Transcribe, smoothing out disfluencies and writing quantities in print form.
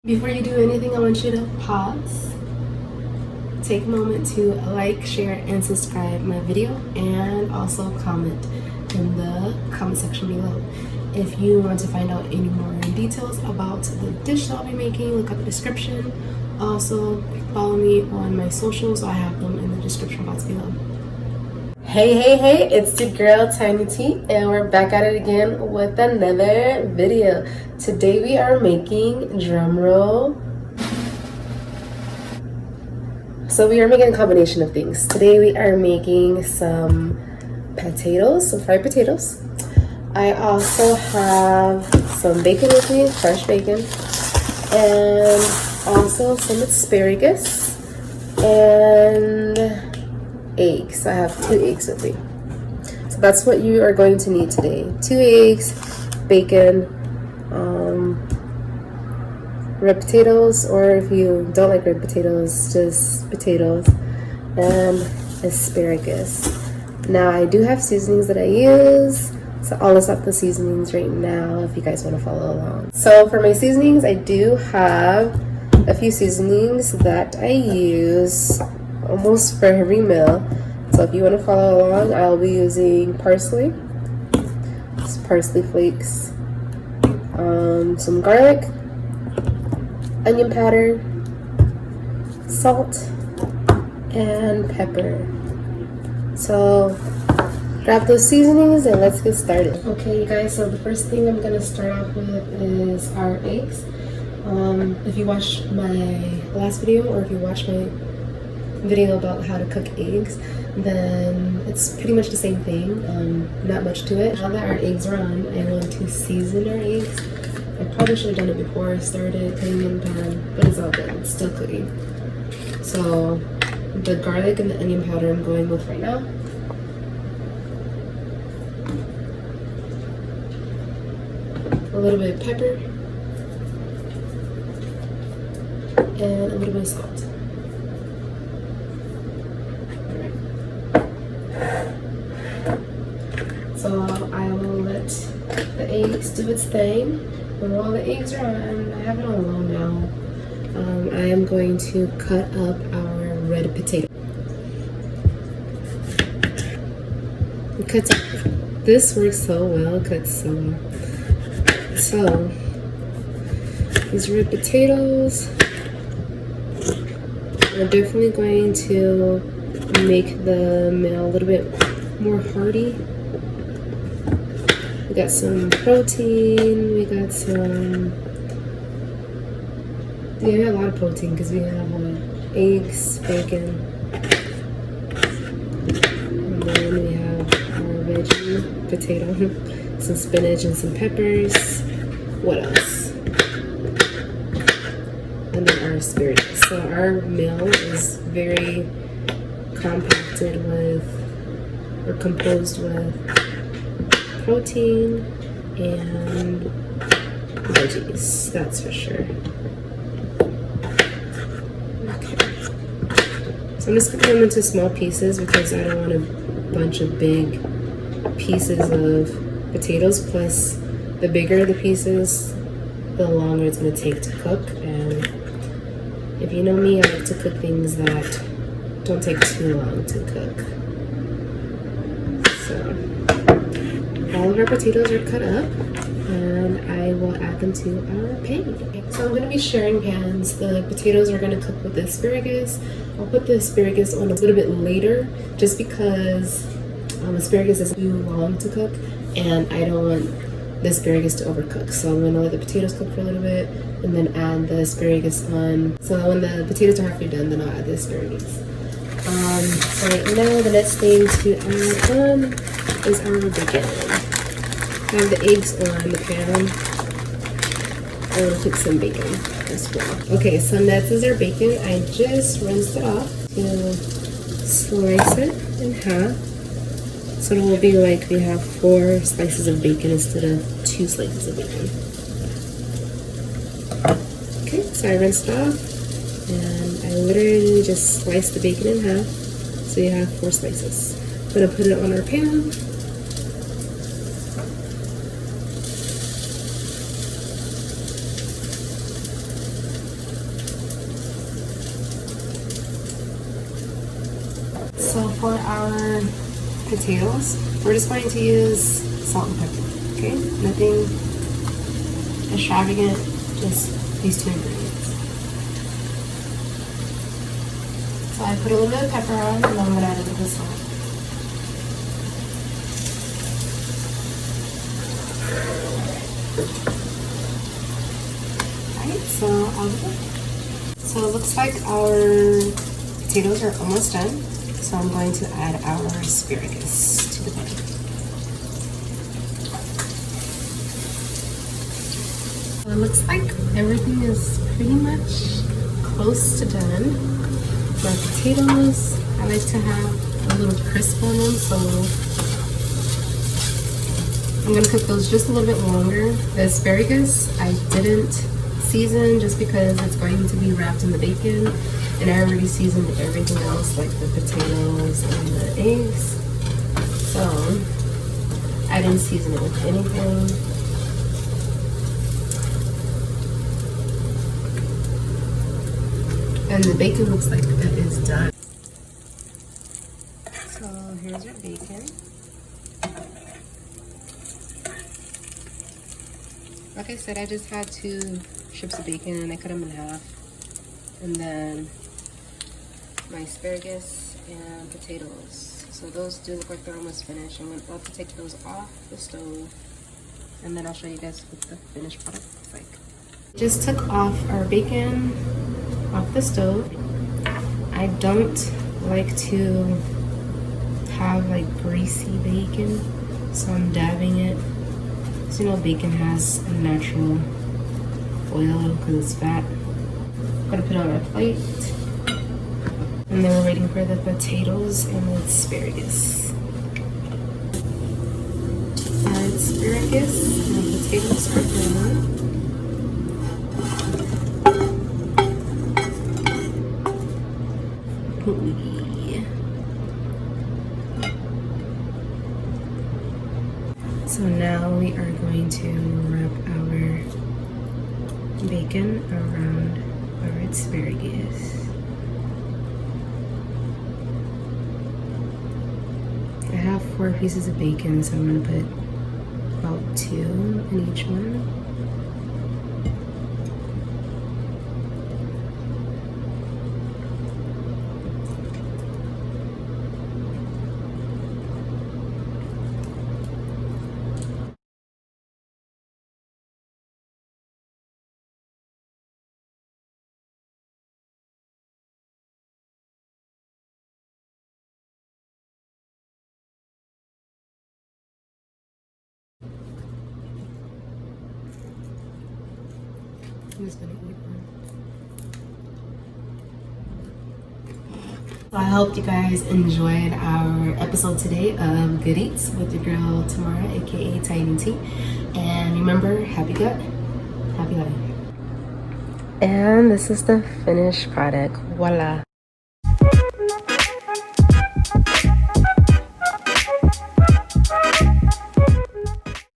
Before you do anything, I want you to pause, take a moment to like, share, and subscribe my video, and also comment in the comment section below. If you want to find out any more details about the dish that I'll be making, look at the description. Also, follow me on my socials. I have them in the description box below. Hey, it's your girl Tiny T, and we're back at it again with another video. Today we are making, drum roll. So we are making a combination of things. Today we are making some potatoes, some fried potatoes. I also have some bacon with me, fresh bacon, and also some asparagus and eggs. I have 2 eggs with me. So that's what you are going to need today. 2 eggs, bacon, red potatoes, or if you don't like red potatoes, just potatoes, and asparagus. Now I do have seasonings that I use, so I'll list out the seasonings right now if you guys want to follow along. So for my seasonings, I do have a few seasonings that I use almost for every meal. So if you want to follow along, I'll be using parsley, parsley flakes, some garlic, onion powder, salt, and pepper. So grab those seasonings and let's get started. Okay, you guys, so the first thing I'm gonna start off with is our eggs. If you watched my last video, or if you watched my video about how to cook eggs, then it's pretty much the same thing. Not much to it. Now that our eggs are on, I want to season our eggs. I probably should have done it before I started putting in the pan, but it's all good. It's still cooking. So the garlic and the onion powder I'm going with right now. A little bit of pepper and a little bit of salt. So I will let the eggs do its thing. And while the eggs are on, I have it on low now. I am going to cut up our red potato. It cuts up. This works so well, cuts so well. So these red potatoes are definitely going to make the meal a little bit more hearty. We got some protein, we got some, yeah, we got a lot of protein because we have eggs, bacon, and then we have our veggie potato, some spinach and some peppers. What else? And then our asparagus. So our meal is very compacted with, or composed with, protein and veggies, that's for sure. Okay. So I'm just cutting them into small pieces because I don't want a bunch of big pieces of potatoes. Plus, the bigger the pieces, the longer it's going to take to cook. And if you know me, I like to cook things that don't take too long to cook. So all of our potatoes are cut up, and I will add them to our pan. So I'm going to be sharing pans. The potatoes are going to cook with the asparagus. I'll put the asparagus on a little bit later, just because asparagus is too long to cook, and I don't want the asparagus to overcook. So I'm going to let the potatoes cook for a little bit, and then add the asparagus on. So when the potatoes are halfway done, then I'll add the asparagus. So right now, the next thing to add on is our bacon. I have the eggs on the pan. I will cook some bacon as well. Okay, so next is our bacon. I just rinsed it off to slice it in half. So it will be like we have 4 slices of bacon instead of 2 slices of bacon. Okay, so I rinsed it off, and I literally just sliced the bacon in half, so you have 4 slices. I'm gonna put it on our pan. for our potatoes, we're just going to use salt and pepper, okay? Nothing extravagant, just these two ingredients. So I put a little bit of pepper on, and then I'm gonna add a little bit of salt. Alright, so it looks like our potatoes are almost done. So I'm going to add our asparagus to the pan. So it looks like everything is pretty much close to done. My potatoes, I like to have a little crisp on them, so I'm gonna cook those just a little bit longer. The asparagus, I didn't season just because it's going to be wrapped in the bacon, and I already seasoned everything else like the potatoes and the eggs, so I didn't season it with anything. And the bacon looks like it is done. So here's your bacon. Like I said, I just had 2 strips of bacon and I cut them in half. And then my asparagus and potatoes. So those do look like they're almost finished. I'm about to take those off the stove, and then I'll show you guys what the finished product looks like. Just took off our bacon off the stove. I don't like to have like greasy bacon, so I'm dabbing it. So you know bacon has a natural oil because it's fat. I'm gonna put it on our plate. And then we're waiting for the potatoes and the asparagus. Our asparagus and the potatoes are done. So now we are going to wrap our bacon around our asparagus. I have 4 pieces of bacon, so I'm gonna put about 2 in each one. I'm just gonna eat one. So I hope you guys enjoyed our episode today of Good Eats with your girl Tamara, aka Tiny T. And remember, happy gut, happy life. And this is the finished product. Voila.